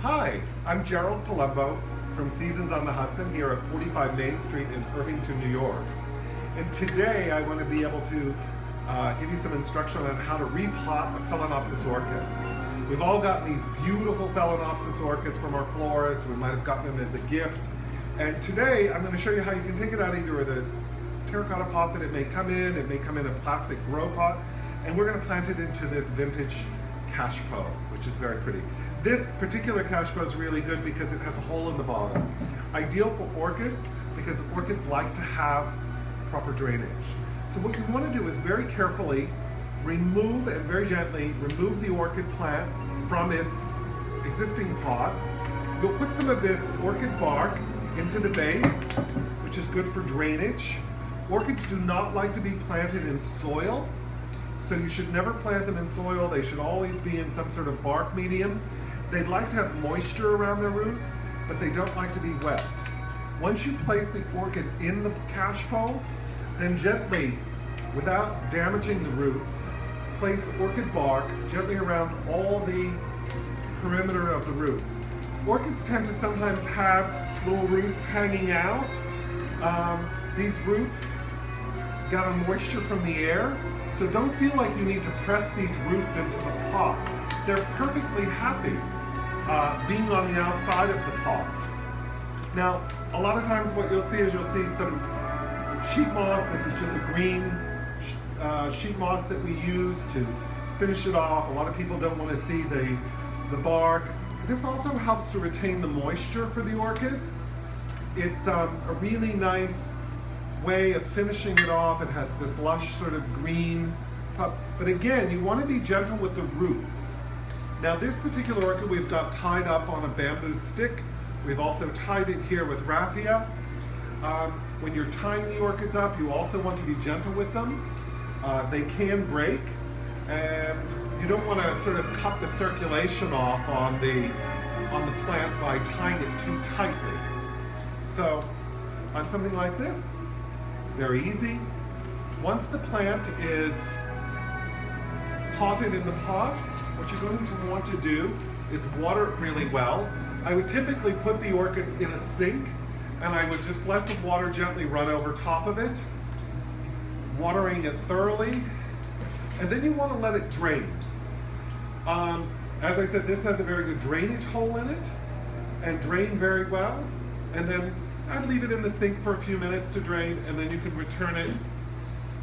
Hi, I'm Gerald Palumbo from Seasons on the Hudson here at 45 Main Street in Irvington, New York. And today I want to be able to give you some instruction on how to repot a phalanopsis orchid. We've all gotten these beautiful phalanopsis orchids from our florists. We might have gotten them as a gift. And today I'm going to show you how you can take it out either with a terracotta pot that it may come in a plastic grow pot, and we're going to plant it into this vintage cashpo, which is very pretty. This particular cashpo is really good because it has a hole in the bottom. Ideal for orchids because orchids like to have proper drainage. So what you want to do is very carefully remove and very gently remove the orchid plant from its existing pot. You'll put some of this orchid bark into the base, which is good for drainage. Orchids do not like to be planted in soil, so you should never plant them in soil. They should always be in some sort of bark medium. They'd like to have moisture around their roots, but they don't like to be wet. Once you place the orchid in the cashpo, then gently, without damaging the roots, place orchid bark gently around all the perimeter of the roots. Orchids tend to sometimes have little roots hanging out. These roots gather moisture from the air, so don't feel like you need to press these roots into the pot. They're perfectly happy being on the outside of the pot. Now, a lot of times what you'll see is some sheet moss. This is just a green sheet moss that we use to finish it off. A lot of people don't want to see the bark. This also helps to retain the moisture for the orchid. It's a really nice way of finishing it off. It has this lush sort of green pup. But again, you want to be gentle with the roots. Now this particular orchid we've got tied up on a bamboo stick. We've also tied it here with raffia. When you're tying the orchids up, you also want to be gentle with them. They can break, and you don't want to sort of cut the circulation off on the plant by tying it too tightly. So on something like this, very easy. Once the plant is potted in the pot, what you're going to want to do is water it really well. I would typically put the orchid in a sink, and I would just let the water gently run over top of it, watering it thoroughly, and then you want to let it drain. As I said, this has a very good drainage hole in it, and drain very well, and then I'd leave it in the sink for a few minutes to drain, and then you can return it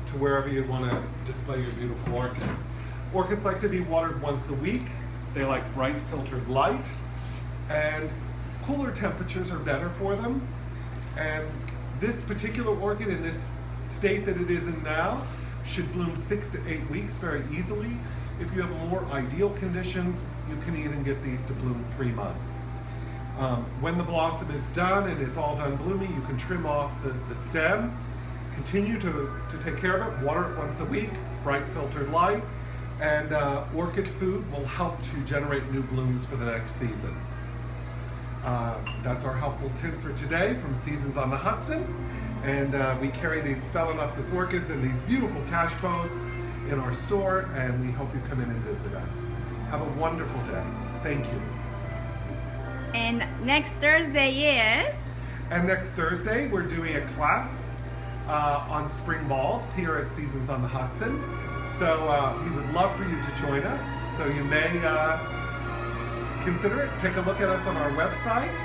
to wherever you want to display your beautiful orchid. Orchids like to be watered once a week. They like bright filtered light, and cooler temperatures are better for them. And this particular orchid in this state that it is in now should bloom 6 to 8 weeks very easily. If you have more ideal conditions, you can even get these to bloom 3 months. When the blossom is done and it's all done blooming, you can trim off the stem. Continue to take care of it, water it once a week, bright filtered light, and orchid food will help to generate new blooms for the next season. That's our helpful tip for today from Seasons on the Hudson. And we carry these phalanopsis orchids and these beautiful cashpos in our store, and we hope you come in and visit us. Have a wonderful day. Thank you. And next Thursday is? And next Thursday, we're doing a class on spring bulbs here at Seasons on the Hudson. So we would love for you to join us. So you may consider it. Take a look at us on our website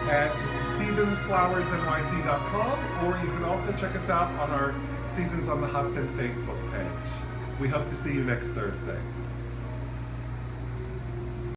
at seasonsflowersnyc.com, or you can also check us out on our Seasons on the Hudson Facebook page. We hope to see you next Thursday.